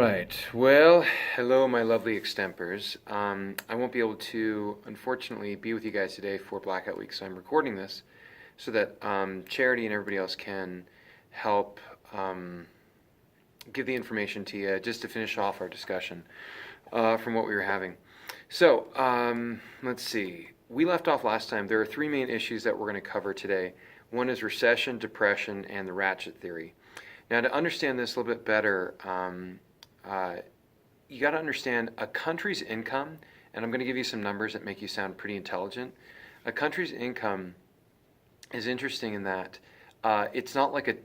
right. Well, hello, my lovely extempers. I won't be able to, unfortunately, be with you guys today for Blackout Week, so I'm recording this so that Charity and everybody else can help give the information to you just to finish off our discussion from what we were having. So, let's see. We left off last time. There are three main issues that we're going to cover today. One is recession, depression, and the ratchet theory. Now, to understand this a little bit better, you got to understand a country's income, and I'm going to give you some numbers that make you sound pretty intelligent. A country's income is interesting in that it's not like a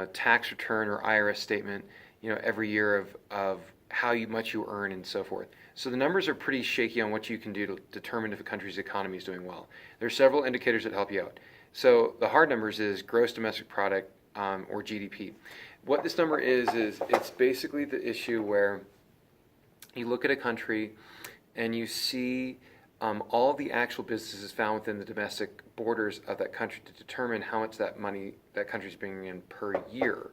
tax return or IRS statement every year of how much you earn and so forth. So the numbers are pretty shaky on what you can do to determine if a country's economy is doing well. There are several indicators that help you out. So the hard numbers is gross domestic product, or GDP. What this number is it's basically the issue where you look at a country and you see all the actual businesses found within the domestic borders of that country to determine how much that money that country's bringing in per year.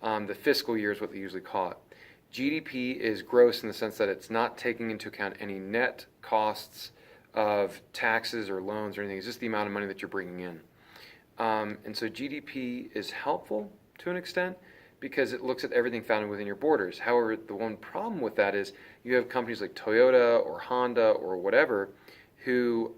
The fiscal year is what they usually call it. GDP is gross in the sense that it's not taking into account any net costs of taxes or loans or anything. It's just the amount of money that you're bringing in. And so GDP is helpful to an extent because it looks at everything found within your borders. However, the one problem with that is you have companies like Toyota or Honda or whatever who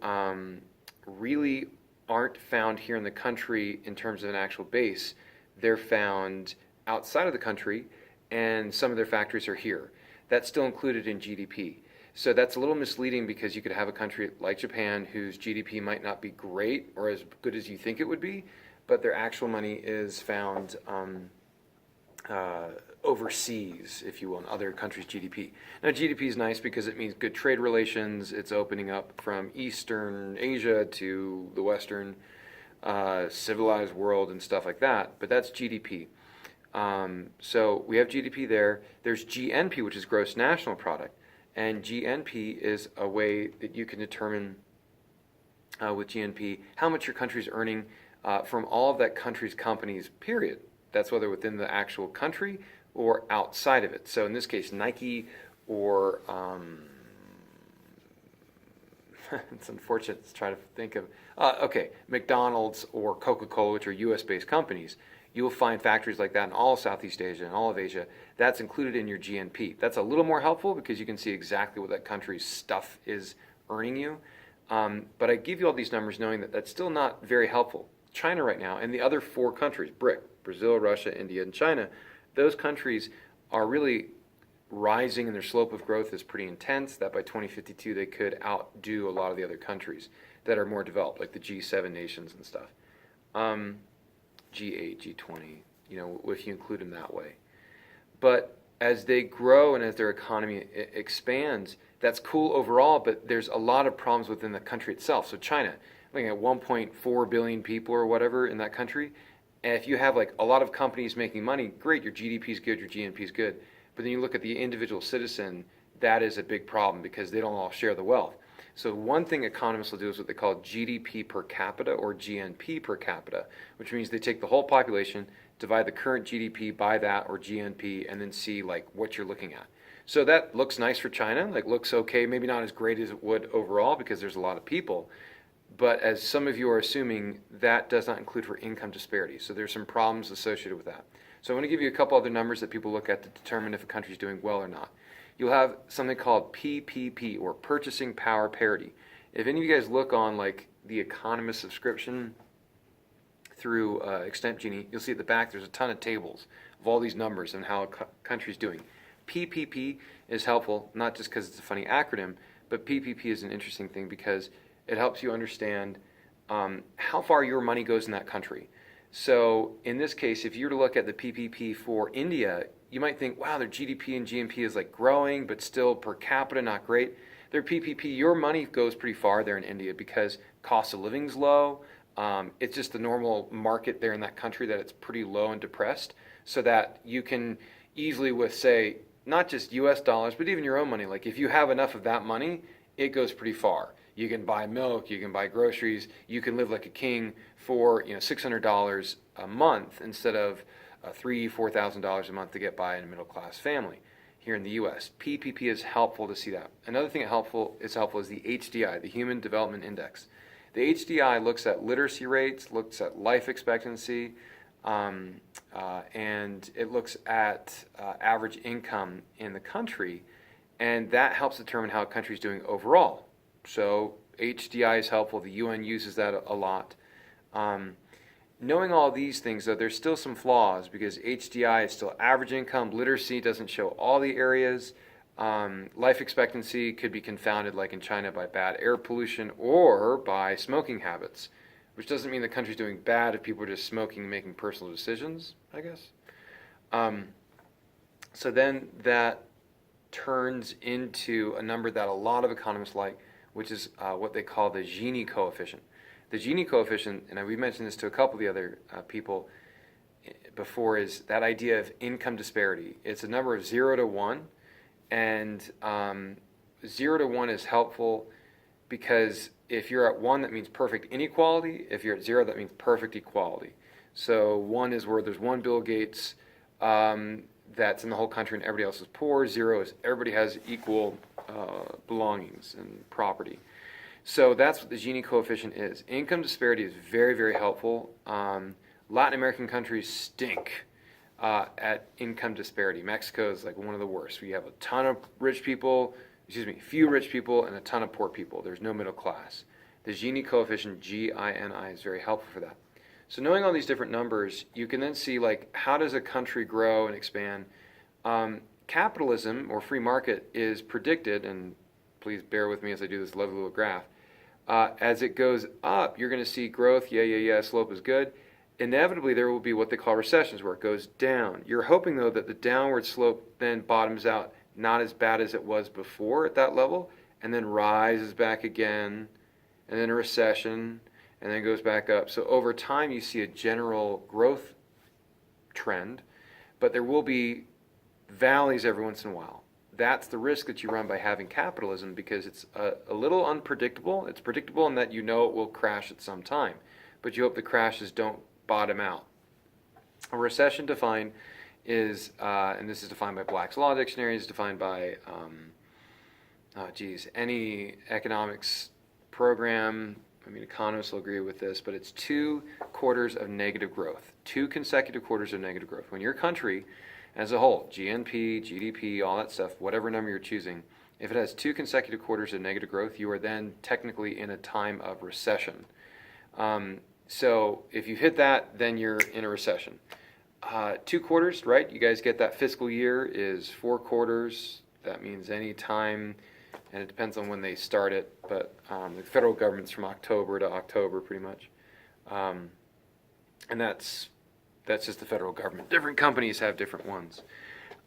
really aren't found here in the country in terms of an actual base. They're found outside of the country, and some of their factories are here. That's still included in GDP. So that's a little misleading because you could have a country like Japan whose GDP might not be great or as good as you think it would be, but their actual money is found overseas, if you will, in other countries' GDP. Now, GDP is nice because it means good trade relations. It's opening up from Eastern Asia to the Western civilized world and stuff like that, but that's GDP. So we have GDP there. There's GNP, which is gross national product. And GNP is a way that you can determine with GNP how much your country's earning from all of that country's companies, period. That's whether within the actual country or outside of it. So in this case, Nike or it's unfortunate to try to think of, McDonald's or Coca-Cola, which are US-based companies. You'll find factories like that in all of Southeast Asia and all of Asia. That's included in your GNP. That's a little more helpful because you can see exactly what that country's stuff is earning you. But I give you all these numbers knowing that that's still not very helpful. China right now and the other four countries, BRIC, Brazil, Russia, India, and China, those countries are really rising and their slope of growth is pretty intense, that by 2052 they could outdo a lot of the other countries that are more developed, like the G7 nations and stuff. G8, G20, if you include them that way. But as they grow and as their economy expands, that's cool overall, but there's a lot of problems within the country itself. So China, looking at 1.4 billion people or whatever in that country, and if you have like a lot of companies making money, great, your GDP is good, your GNP is good. But then you look at the individual citizen, that is a big problem because they don't all share the wealth. So one thing economists will do is what they call GDP per capita or GNP per capita, which means they take the whole population, divide the current GDP by that or GNP, and then see like what you're looking at. So that looks nice for China, like looks okay, maybe not as great as it would overall because there's a lot of people. But as some of you are assuming, that does not include for income disparity. So there's some problems associated with that. So I'm going to give you a couple other numbers that people look at to determine if a country is doing well or not. You'll have something called PPP, or Purchasing Power Parity. If any of you guys look on like the Economist subscription through Extemp Genie, you'll see at the back there's a ton of tables of all these numbers and how a country's doing. PPP is helpful, not just because it's a funny acronym, but PPP is an interesting thing because it helps you understand how far your money goes in that country. So in this case, if you were to look at the PPP for India, you might think, wow, their GDP and GNP is like growing, but still per capita not great. Their PPP, your money goes pretty far there in India because cost of living's low. It's just the normal market there in that country that it's pretty low and depressed, so that you can easily with, say, not just US dollars, but even your own money. Like if you have enough of that money, it goes pretty far. You can buy milk, you can buy groceries, you can live like a king for $600 a month instead of $3,000-$4,000 a month to get by in a middle class family. here in the U.S. PPP is helpful to see that. Another thing is helpful is the HDI, the Human Development Index. The HDI looks at literacy rates, looks at life expectancy, and it looks at average income in the country, and that helps determine how a country is doing overall. So HDI is helpful. The UN uses that a lot. Knowing all these things, though, there's still some flaws because HDI is still average income. Literacy doesn't show all the areas. Life expectancy could be confounded, like in China, by bad air pollution or by smoking habits, which doesn't mean the country's doing bad if people are just smoking and making personal decisions, I guess. So then that turns into a number that a lot of economists like, which is what they call the Gini coefficient. The Gini coefficient, and we mentioned this to a couple of the other people before, is that idea of income disparity. It's a number of 0 to 1, and 0 to 1 is helpful because if you're at 1, that means perfect inequality. If you're at 0, that means perfect equality. So 1 is where there's one Bill Gates that's in the whole country and everybody else is poor. 0 is everybody has equal belongings and property. So that's what the Gini coefficient is. Income disparity is very, very helpful. Latin American countries stink at income disparity. Mexico is like one of the worst. We have a ton of few rich people and a ton of poor people. There's no middle class. The Gini coefficient, Gini, is very helpful for that. So knowing all these different numbers, you can then see like how does a country grow and expand. Capitalism or free market is predicted, and please bear with me as I do this lovely little graph. As it goes up, you're going to see growth. Yeah, slope is good. Inevitably, there will be what they call recessions where it goes down. You're hoping, though, that the downward slope then bottoms out not as bad as it was before at that level, and then rises back again, and then a recession, and then goes back up. So over time, you see a general growth trend, but there will be valleys every once in a while. That's the risk that you run by having capitalism because it's a little unpredictable. It's predictable in that you know it will crash at some time, but you hope the crashes don't bottom out. A recession defined is, and this is defined by Black's Law Dictionary, is defined by, any economics program. I mean, economists will agree with this, but it's 2 quarters of negative growth, 2 consecutive quarters of negative growth. When your country as a whole, GNP, GDP, all that stuff, whatever number you're choosing, if it has 2 consecutive quarters of negative growth, you are then technically in a time of recession. So if you hit that, then you're in a recession. 2 quarters, right? You guys get that fiscal year is 4 quarters. That means any time, and it depends on when they start it, but the federal government's from October to October pretty much. And that's just the federal government. Different companies have different ones.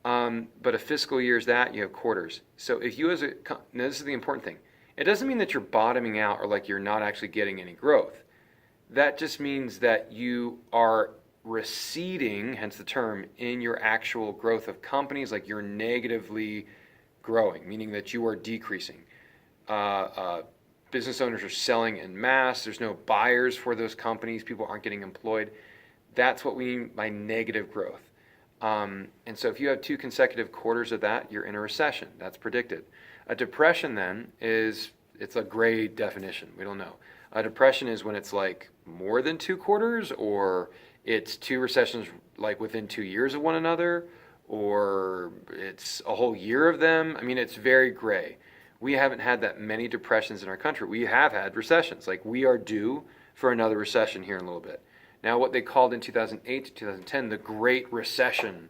But a fiscal year is that, you have quarters. So if you now this is the important thing. It doesn't mean that you're bottoming out or like you're not actually getting any growth. That just means that you are receding, hence the term, in your actual growth of companies, like you're negatively growing, meaning that you are decreasing. Business owners are selling en masse. There's no buyers for those companies. People aren't getting employed. That's what we mean by negative growth. And so if you have 2 consecutive quarters of that, you're in a recession. That's predicted. A depression then it's a gray definition. We don't know. A depression is when it's like more than 2 quarters, or it's 2 recessions like within 2 years of one another, or it's a whole year of them. I mean, it's very gray. We haven't had that many depressions in our country. We have had recessions. Like we are due for another recession here in a little bit. Now, what they called in 2008 to 2010 the Great Recession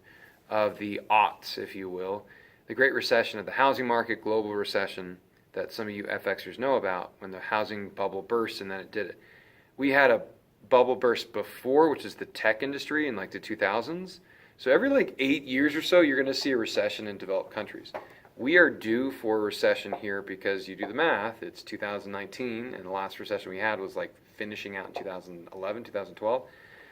of the aughts, if you will, the Great Recession of the housing market, global recession that some of you FXers know about, when the housing bubble burst and then it did it. We had a bubble burst before, which is the tech industry in like the 2000s. So every like 8 years or so, you're going to see a recession in developed countries. We are due for a recession here because you do the math, it's 2019, and the last recession we had was like finishing out in 2011, 2012.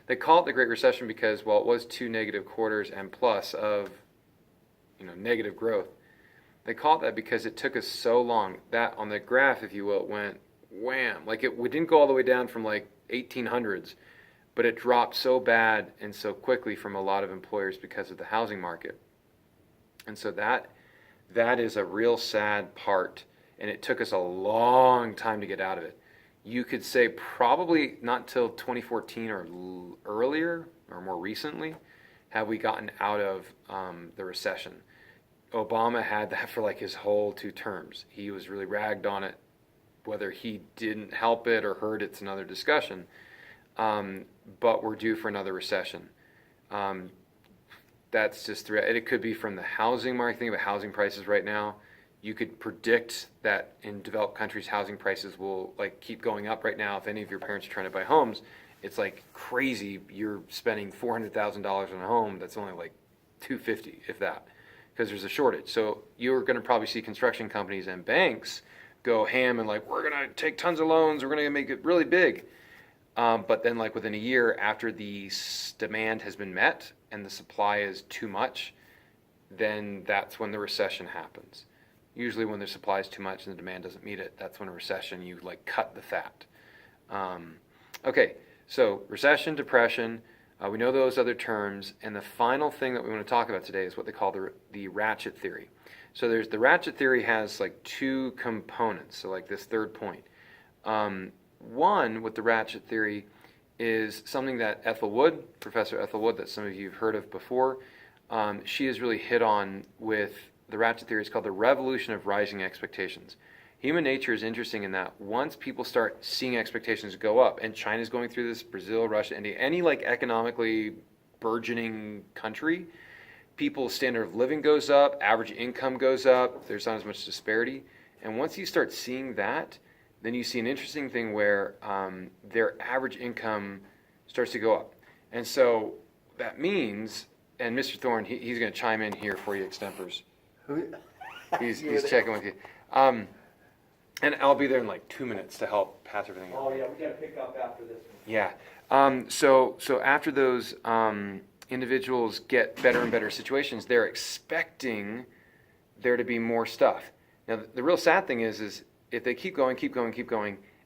They call it the Great Recession because, well, it was 2 negative quarters and plus of, negative growth. They call it that because it took us so long. That on the graph, if you will, it went wham. Like we didn't go all the way down from like 1800s, but it dropped so bad and so quickly from a lot of employers because of the housing market. And so that is a real sad part, and it took us a long time to get out of it. You could say probably not till 2014 or earlier or more recently have we gotten out of the recession. Obama had that for like his whole 2 terms. He was really ragged on it. Whether he didn't help it or heard it's another discussion. But we're due for another recession. That's just it could be from the housing market. Think about housing prices right now. You could predict that in developed countries, housing prices will like keep going up right now. If any of your parents are trying to buy homes, it's like crazy. You're spending $400,000 on a home that's only like $250,000, if that, because there's a shortage. So you're going to probably see construction companies and banks go ham and like, we're going to take tons of loans. We're going to make it really big. But then like within a year after the demand has been met and the supply is too much, then that's when the recession happens. Usually when the supply is too much and the demand doesn't meet it, that's when a recession, you like cut the fat. Okay, so recession, depression, we know those other terms, and the final thing that we want to talk about today is what they call the ratchet theory. So there's the ratchet theory has like 2 components, so like this third point. One with the ratchet theory is something that Ethel Wood, Professor Ethel Wood, that some of you have heard of before, she has really hit on with the ratchet theory. It's called the revolution of rising expectations. Human nature is interesting in that once people start seeing expectations go up, and China's going through this, Brazil, Russia, India, any like economically burgeoning country, people's standard of living goes up, average income goes up, there's not as much disparity. And once you start seeing that, then you see an interesting thing where their average income starts to go up. And so that means, and Mr. Thorne, he's going to chime in here for you, Extempers. He's checking with you. And I'll be there in like 2 minutes to help pass everything. Oh yeah, we got to pick up after this one. Yeah. So after those individuals get better and better situations, they're expecting there to be more stuff. Now, the real sad thing is if they keep going,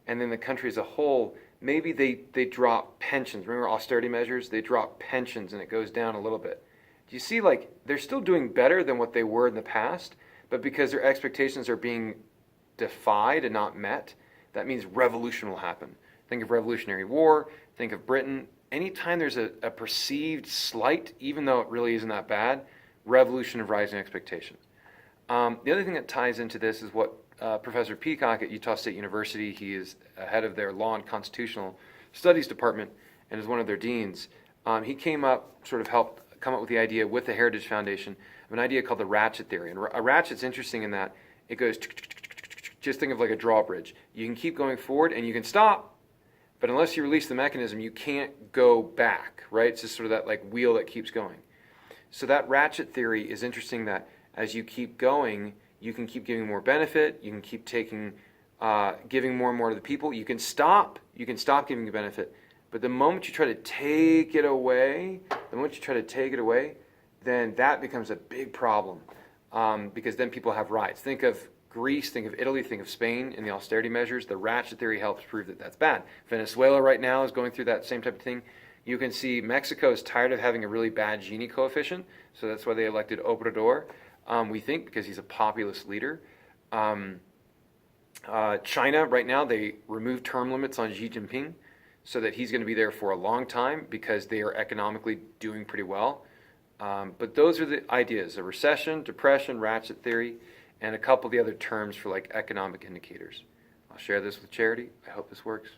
and then the country as a whole, maybe they drop pensions. Remember austerity measures? They drop pensions and it goes down a little bit. Do you see, like, they're still doing better than what they were in the past, but because their expectations are being defied and not met, that means revolution will happen. Think of Revolutionary War, think of Britain. Anytime there's a perceived slight, even though it really isn't that bad, revolution of rising expectations. The other thing that ties into this is what Professor Peacock at Utah State University, he is head of their Law and Constitutional Studies Department and is one of their deans. He helped come up with the idea with the Heritage Foundation of an idea called the ratchet theory. And a ratchet's interesting in that it goes, just think of like a drawbridge. You can keep going forward and you can stop, but unless you release the mechanism, you can't go back, right? It's just sort of that like wheel that keeps going. So that ratchet theory is interesting that as you keep going, you can keep giving more benefit, you can keep taking, giving more and more to the people. You can stop giving a benefit, but the moment you try to take it away, then that becomes a big problem because then people have riots. Think of Greece, think of Italy, think of Spain in the austerity measures. The ratchet theory helps prove that that's bad. Venezuela right now is going through that same type of thing. You can see Mexico is tired of having a really bad Gini coefficient, so that's why they elected Obrador. We think because he's a populist leader. China right now, they removed term limits on Xi Jinping so that he's going to be there for a long time because they are economically doing pretty well. But those are the ideas: a recession, depression, ratchet theory, and a couple of the other terms for like economic indicators. I'll share this with Charity. I hope this works.